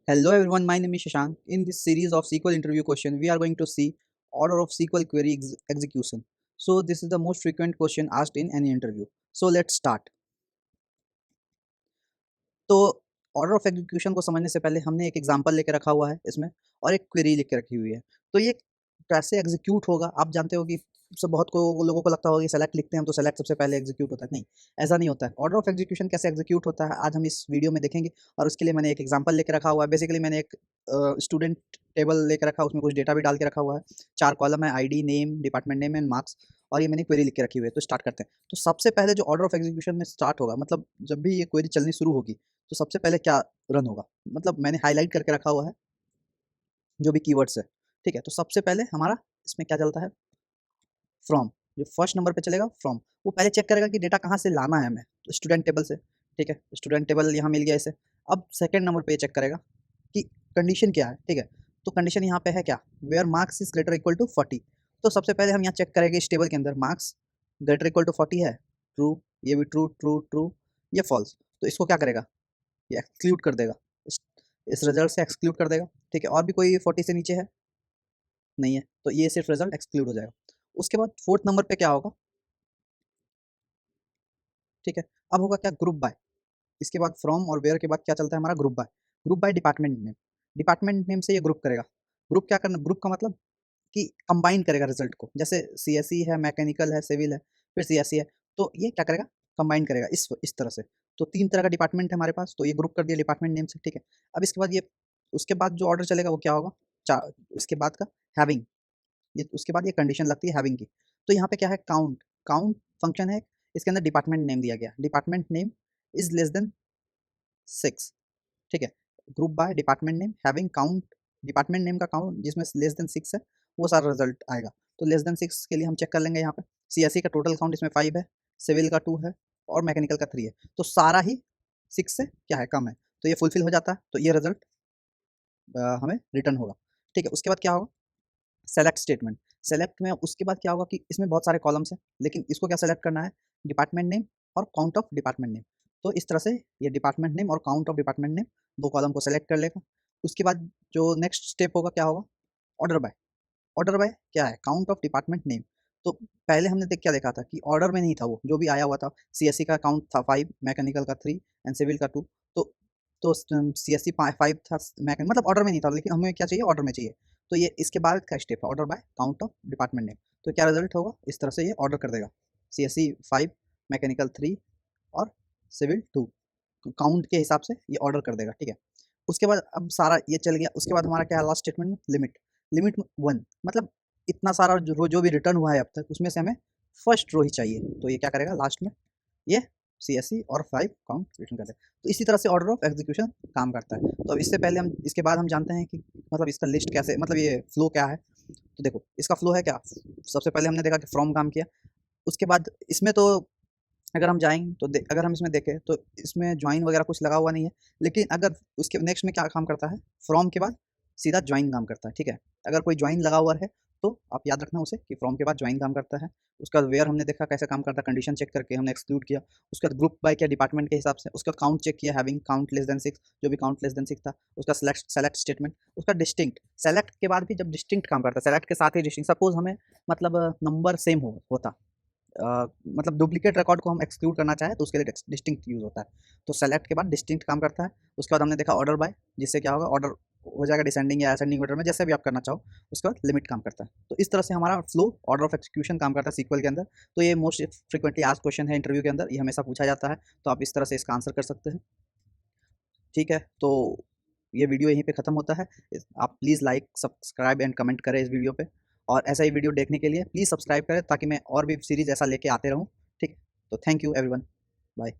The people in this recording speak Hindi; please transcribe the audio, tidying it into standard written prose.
Hello everyone, my name is Shashank. In this series of SQL interview question, we are going to see order of SQL query execution. So this is the most frequent question asked in any interview. So let's start. तो ऑर्डर ऑफ एग्जीक्यूशन को समझने से पहले हमने एक एग्जांपल लेके रखा हुआ है इसमें और एक क्वेरी लिख के रखी हुई है। तो ये कैसे एग्जीक्यूट होगा, आप जानते हो कि सब बहुत को लोगों को लगता होगा कि सेलेक्ट लिखते हैं तो सेलेक्ट सबसे पहले एग्जीक्यूट होता है। नहीं, ऐसा नहीं होता है। ऑर्डर ऑफ एग्जीक्यूशन कैसे एग्जीक्यूट होता है आज हम इस वीडियो में देखेंगे और उसके लिए मैंने एक एग्जाम्पल लेके रखा हुआ है। बेसिकली मैंने एक स्टूडेंट टेबल लेकर रखा, उसमें कुछ डेटा भी डाल के रखा हुआ है। 4 कॉलम है, ID, name, department name and marks, और ये मैंने क्वेरी लिख के रखी हुई है। तो स्टार्ट करते हैं। तो सबसे पहले जो ऑर्डर ऑफ एग्जीक्यूशन में स्टार्ट होगा, मतलब जब भी ये क्वेरी चलनी शुरू होगी तो सबसे पहले क्या रन होगा, मतलब मैंने हाईलाइट करके रखा हुआ है जो भी कीवर्ड्स है। ठीक है, तो सबसे पहले हमारा इसमें क्या चलता है, फ्रॉम। जो फर्स्ट नंबर पे चलेगा फ्रॉम, वो पहले चेक करेगा कि डेटा कहाँ से लाना है हमें, तो स्टूडेंट टेबल से। ठीक है, स्टूडेंट टेबल यहाँ मिल गया इसे। अब सेकेंड नंबर पे चेक करेगा कि कंडीशन क्या है। ठीक है, तो कंडीशन यहाँ पे है क्या, where marks is greater equal to 40। तो सबसे पहले हम यहाँ चेक करेंगे इस टेबल के अंदर मार्क्स ग्रेटर इक्वल टू 40 है, ट्रू, ये भी ट्रू ट्रू ट्रू, ये फॉल्स। तो इसको क्या करेगा, ये एक्सक्लूड कर देगा, इस रिजल्ट से एक्सक्लूड कर देगा। ठीक है, और भी कोई 40 से नीचे है नहीं है, तो ये सिर्फ रिजल्ट एक्सक्लूड हो जाएगा। उसके बाद फोर्थ नंबर पे क्या होगा, ठीक है, अब होगा क्या, ग्रुप बाय। इसके बाद फ्रॉम और वेयर के बाद क्या चलता है हमारा, group by. Group by department name, department name से ये ग्रुप करेगा। ग्रुप क्या करना, ग्रुप का मतलब कि कंबाइन करेगा रिजल्ट को। जैसे सीएसई है, मैकेनिकल है, सिविल है, फिर सीएसई है, तो ये क्या करेगा, कंबाइन करेगा इस तरह से। तो 3 तरह का डिपार्टमेंट है हमारे पास, तो ये ग्रुप कर दिया डिपार्टमेंट नेम से। ठीक है, अब इसके बाद ये, उसके बाद जो ऑर्डर चलेगा वो क्या होगा, चा इसके बाद का हैविंग, ये उसके बाद ये कंडीशन लगती है हैविंग की। तो यहाँ पे क्या है, काउंट, काउंट फंक्शन है, इसके अंदर डिपार्टमेंट नेम दिया गया, department name is less than 6। ठीक है, group by department name having count, department name का काउंट जिसमें लेस देन 6 है, वो सारा रिजल्ट आएगा। तो लेस देन 6 के लिए हम चेक कर लेंगे यहाँ पे, सीएससी का टोटल काउंट इसमें 5 है, सिविल का 2 है और मैकेनिकल का 3 है, तो सारा ही 6 से क्या है, कम है, तो ये फुलफिल हो जाता है, तो ये रिजल्ट हमें रिटर्न होगा। ठीक है, उसके बाद क्या होगा, सेलेक्ट स्टेटमेंट। सेलेक्ट में उसके बाद क्या होगा कि इसमें बहुत सारे कॉलम्स हैं, लेकिन इसको क्या सेलेक्ट करना है, डिपार्टमेंट नेम और काउंट ऑफ डिपार्टमेंट नेम। तो इस तरह से ये डिपार्टमेंट नेम और count of department name, 2 column को सेलेक्ट कर लेगा। उसके बाद जो नेक्स्ट स्टेप होगा क्या होगा, ऑर्डर बाय। ऑर्डर बाय क्या है, काउंट ऑफ डिपार्टमेंट नेम। तो पहले हमने क्या देखा था कि ऑर्डर में नहीं था, वो जो भी आया हुआ था, सीएससी का काउंट था 5, मैकेनिकल का 3 एंड सिविल का 2। तो तो सीएससी 5 था, मैकेनिकल मतलब ऑर्डर में नहीं था, लेकिन हमें क्या चाहिए, ऑर्डर में चाहिए। तो ये इसके बाद का स्टेप है, order by count of department name. तो क्या रिजल्ट होगा, इस तरह से ये ऑर्डर कर देगा, सीएससी 5, मैकेनिकल 3 और सिविल 2, काउंट के हिसाब से ये ऑर्डर कर देगा। ठीक है, उसके बाद अब सारा ये चल गया। उसके बाद हमारा क्या है, लास्ट स्टेटमेंट में लिमिट, लिमिट 1, मतलब इतना सारा जो भी रिटर्न हुआ है अब तक, उसमें से हमें फर्स्ट रो ही चाहिए। तो ये क्या करेगा, लास्ट में ये सीएससी और 5 काउंट रिटर्न करता है। तो इसी तरह से ऑर्डर ऑफ एग्जीक्यूशन काम करता है। तो अब इससे पहले हम, इसके बाद हम जानते हैं कि मतलब इसका लिस्ट कैसे, मतलब ये फ्लो क्या है। तो देखो इसका फ्लो है क्या, सबसे पहले हमने देखा कि फ्रॉम काम किया। उसके बाद इसमें तो अगर हम जाएंगे तो अगर हम इसमें देखें तो इसमें ज्वाइन वगैरह कुछ लगा हुआ नहीं है, लेकिन अगर उसके नेक्स्ट में क्या काम करता है, फ्रॉम के बाद सीधा ज्वाइन काम करता है। ठीक है, अगर कोई ज्वाइन लगा हुआ है तो आप याद रखना उसे कि फ्रॉम के बाद ज्वाइन काम करता है। उसका वेयर हमने देखा कैसे काम करता है, कंडीशन चेक करके हमने एक्सक्लूड किया। उसका ग्रुप बाय किया डिपार्टमेंट के हिसाब से। उसका काउंट चेक किया, हैविंग काउंट लेस देन 6, जो भी काउंट लेस देन 6 था। उसका सेलेक्ट स्टेटमेंट, उसका डिस्टिंक्ट, सेलेक्ट के बाद भी जब डिस्टिंक्ट काम करता है, सेलेक्ट के साथ ही डिस्टिंक्ट, सपोज हमें मतलब नंबर सेम होता, मतलब डुप्लीकेट रिकॉर्ड को हम एक्सक्लूड करना चाहे तो उसके लिए डिस्टिंक्ट यूज़ होता है। तो सेलेक्ट के बाद डिस्टिंक्ट काम करता है। उसके बाद हमने देखा ऑर्डर बाय, जिससे क्या होगा, ऑर्डर हो जाएगा डिसेंडिंग या असेंडिंग ऑर्डर में, जैसे भी आप करना चाहो। उसके बाद लिमिट काम करता है। तो इस तरह से हमारा फ्लो, ऑर्डर ऑफ एक्सक्यूशन काम करता है सीक्वल के अंदर। तो ये मोस्ट फ्रिक्वेंटली आज क्वेश्चन है इंटरव्यू के अंदर, ये हमेशा पूछा जाता है, तो आप इस तरह से इसका आंसर कर सकते हैं। ठीक है, तो ये वीडियो यहीं पे ख़त्म होता है। आप please like, subscribe and comment करें इस वीडियो पे, और ऐसा ही वीडियो देखने के लिए प्लीज़ सब्सक्राइब करें ताकि मैं और भी सीरीज़ ऐसा लेके आते रहूँ। ठीक, तो थैंक यू एवरीवन, बाय।